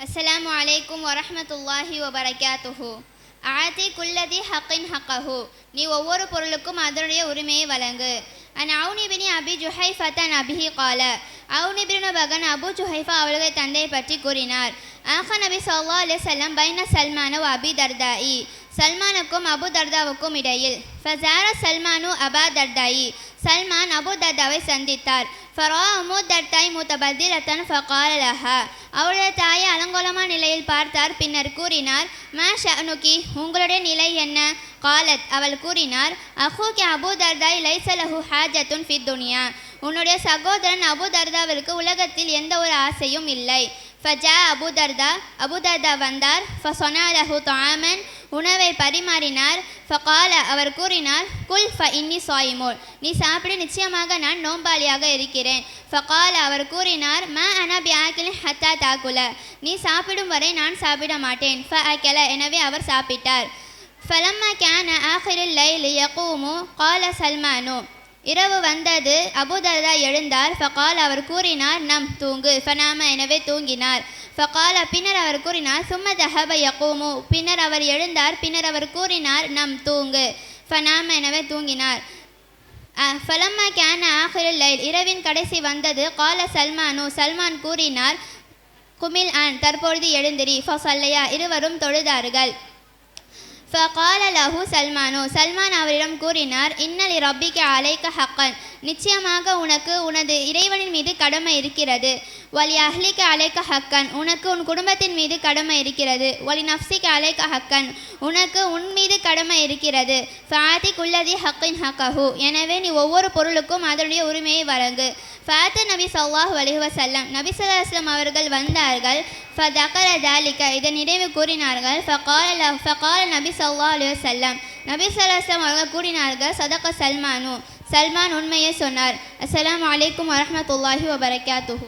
அஸ்ஸலாமு அலைக்கும் வரஹ்மத்துல்லாஹி வபரகாத்துஹு. ஆதி குல்லதி ஹக்கின் ஹக்கஹு, நீ ஒவ்வொரு பொருளுக்கும் அதனுடைய உரிமையை வழங்கு. அன் அவுனி பின் அபி ஜுஹைஃபத நபிஹி கால, அவுனி பின் மகன் அபு ஜுஹைஃபா அவர்கள் தந்தையை பற்றி கூறினார். ஆஹா நபி ஸல்லல்லாஹு அலைஹி வஸல்லம் பைன சல்மான வ அபி தர்தாயி, சல்மானுக்கும் அபு தர்தாவுக்கும் இடையில். ஃபஸார சல்மானு அபா தர்தாயி, சல்மான் அபு தர்தாவை சந்தித்தார். ஃபரா உம்மு தர்தாய் முத்தபத்திலத்தன் ஃபகால லஹா, அவருடைய தாயை அலங்கோலமான நிலையில் பார்த்தார். பின்னர் கூறினார், மா ஷஅனுகி, உங்களுடைய நிலை என்ன? காலத், அவள் கூறினார், அஹூகி அபு தர்தாய் லைஸ லஹு ஹாஜத்துன் ஃபித் துனியா, உன்னுடைய சகோதரன் அபு தர்தாவிற்கு உலகத்தில் எந்த ஒரு ஆசையும் இல்லை. ஃபஜா அபு தர்தா, அபு தர்தா வந்தார். ஃபஸனா லஹு தஆமன், உணவை பரிமாறினார். ஃபகால, அவர் கூறினார், குல் ஃப இன்னி ஸாயிமுன், நீ சாப்பிடு, நிச்சயமாக நான் நோம்பாளியாக இருக்கிறேன். ஃபகால, அவர் கூறினார், மா அனா பிஆக்கிலின் ஹத்தா தாக்குல, நீ சாப்பிடும் வரை நான் சாப்பிட மாட்டேன். ஃபஅகல, எனவே அவர் சாப்பிட்டார். ஃபலம்மா கான ஆஹிருல் லைலி யகூமு கால சல்மானு, இரவு வந்தது, அபு தர்தா எழுந்தார். ஃபகால், அவர் கூறினார், நம் தூங்கு. ஃபனாம, எனவே தூங்கினார். ஃபகால, பின்னர் அவர் கூறினார், சும்ம தஹப யகூமு, பின்னர் அவர் எழுந்தார். பின்னர் அவர் கூறினார், நம் தூங்கு. ஃபனாம, எனவே தூங்கினார். ஃபலம்மா கான ஆஹிருல் லைல், இரவின் கடைசி வந்தது. கால சல்மானு, சல்மான் கூறினார், குமில் அன், தற்பொழுது எழுந்திரி. ஃபஸல்லையா, இருவரும் தொழுதார்கள். ஃபகால லஹு சல்மானு, சல்மான் அவரிடம் கூறினார், இன்னலி ரப்பிக அலைக்க ஹக்கன், நிச்சயமாக உனக்கு உனது இறைவனின் மீது கடமை இருக்கிறது. வலி அஹ்லிக அலைக்க ஹக்கன், உனக்கு உன் குடும்பத்தின் மீது கடமை இருக்கிறது. வலி நஃப்சிக அலைக்க ஹக்கன், உனக்கு உன் மீது கடமை இருக்கிறது. ஃபாதி குல்லதி ஹக்கின் ஹக்கஹு, எனவே நீ ஒவ்வொரு பொருளுக்கும் அதனுடைய உரிமையை வழங்கு. ஃபாத்த நபி ஸல்லல்லாஹு அலைஹி வஸல்லம், நபி ஸல்லல்லாஹு அலைஹி வஸல்லம் அவர்கள் வந்தார்கள். ஃபதகர தாலிக, இதன் நினைவு கூறினார்கள். ஃபகால நபி ஸல்லல்லாஹு அலைஹி வஸல்லம், நபி ஸல்லல்லாஹு அலைஹி வஸல்லம் அவர்கள் கூறினார்கள், சதக சல்மானு, சல்மான் உண்மையை சொன்னார். அஸ்ஸலாமு அலைக்கும் வரஹ்மத்துல்லாஹி வபரகாத்துஹு.